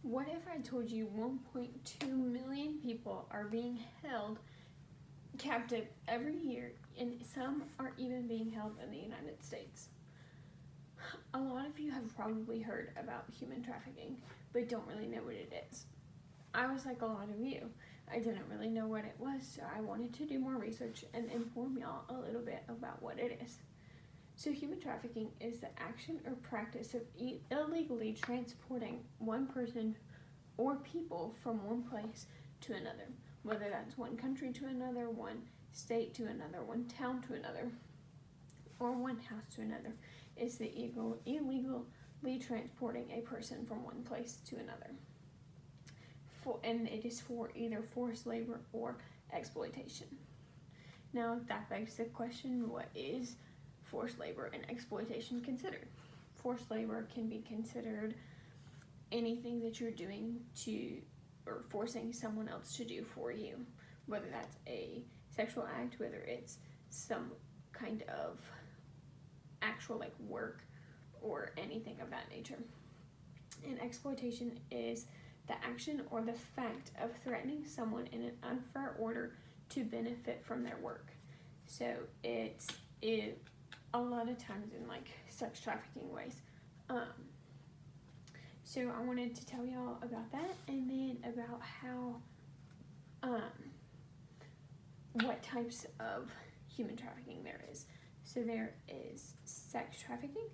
What if I told you 1.2 million people are being held captive every year, and some are even being held in the United States? A lot of you have probably heard about human trafficking, but don't really know what it is. I was like a lot of you. I didn't really know what it was, so I wanted to do more research and inform y'all a little bit about what it is. So human trafficking is the action or practice of illegally transporting one person or people from one place to another, whether that's one country to another, one state to another, one town to another, or one house to another. It's the illegally transporting a person from one place to another. And it is for either forced labor or exploitation. Now that begs the question, what is forced labor and exploitation considered? Forced labor can be considered anything that you're doing to, or forcing someone else to do for you, whether that's a sexual act, whether it's some kind of actual like work or anything of that nature. And exploitation is the action or the fact of threatening someone in an unfair order to benefit from their work. So it a lot of times in like sex trafficking ways. So I wanted to tell y'all about that, and then about how what types of human trafficking there is. So there is sex trafficking,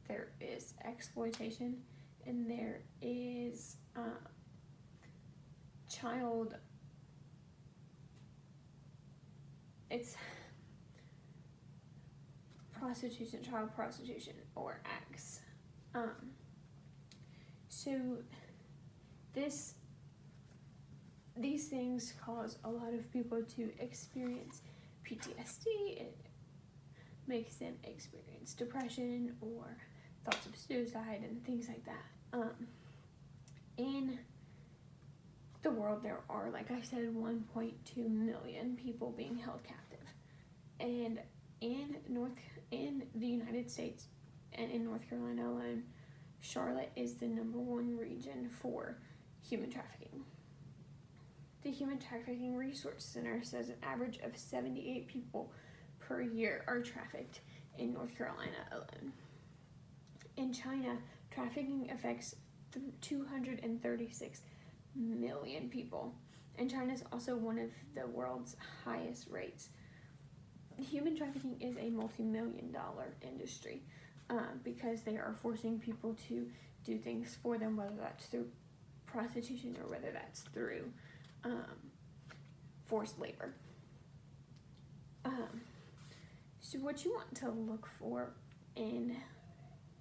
there is exploitation, and there is it's prostitution, child prostitution, or acts. So these things cause a lot of people to experience PTSD. It makes them experience depression or thoughts of suicide and things like that. In the world, there are, like I said, 1.2 million people being held captive. And in the United States and in North Carolina alone, Charlotte is the #1 region for human trafficking. The Human Trafficking Resource Center says an average of 78 people per year are trafficked in North Carolina alone. In China, trafficking affects 236 million people, and China is also one of the world's highest rates. Human trafficking is a multi-million-dollar industry because they are forcing people to do things for them, whether that's through prostitution or whether that's through forced labor. So what you want to look for in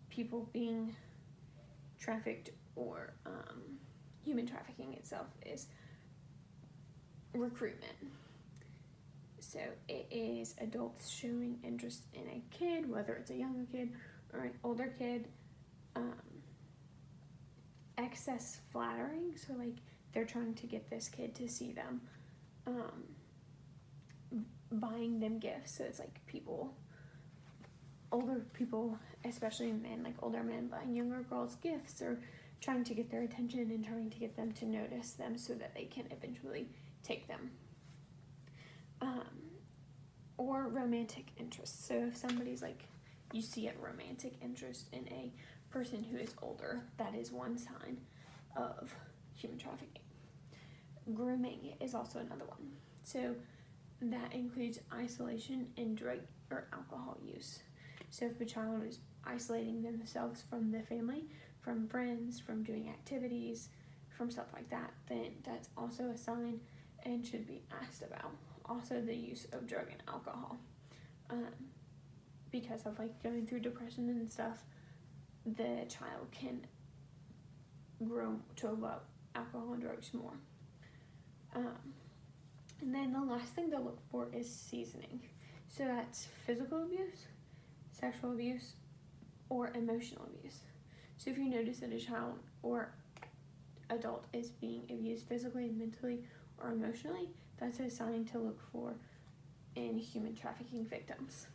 people being trafficked or human trafficking itself is recruitment. So it is adults showing interest in a kid, whether it's a younger kid or an older kid. Excess flattering, so like they're trying to get this kid to see them. Buying them gifts, so it's like older people, especially men, like older men buying younger girls gifts, or trying to get their attention and trying to get them to notice them so that they can eventually take them. Or romantic interest. So if somebody's like, you see a romantic interest in a person who is older, that is one sign of human trafficking. Grooming is also another one. So that includes isolation and drug or alcohol use. So if a child is isolating themselves from the family, from friends, from doing activities, from stuff like that, then that's also a sign and should be asked about. Also the use of drug and alcohol. Because of like going through depression and stuff, the child can grow to love alcohol and drugs more. And then the last thing to look for is seasoning. So that's physical abuse, sexual abuse, or emotional abuse. So if you notice that a child or adult is being abused physically, mentally, or emotionally, that's a sign to look for in human trafficking victims.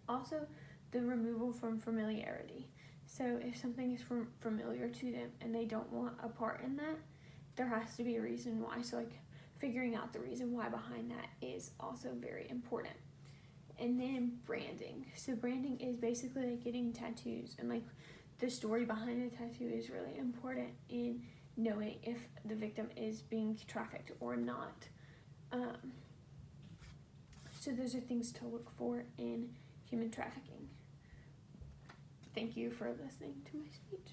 Also, the removal from familiarity. So if something is familiar to them and they don't want a part in that, there has to be a reason why. So like figuring out the reason why behind that is also very important. And then branding. So branding is basically like getting tattoos, and like the story behind the tattoo is really important in knowing if the victim is being trafficked or not. So those are things to look for in human trafficking. Thank you for listening to my speech.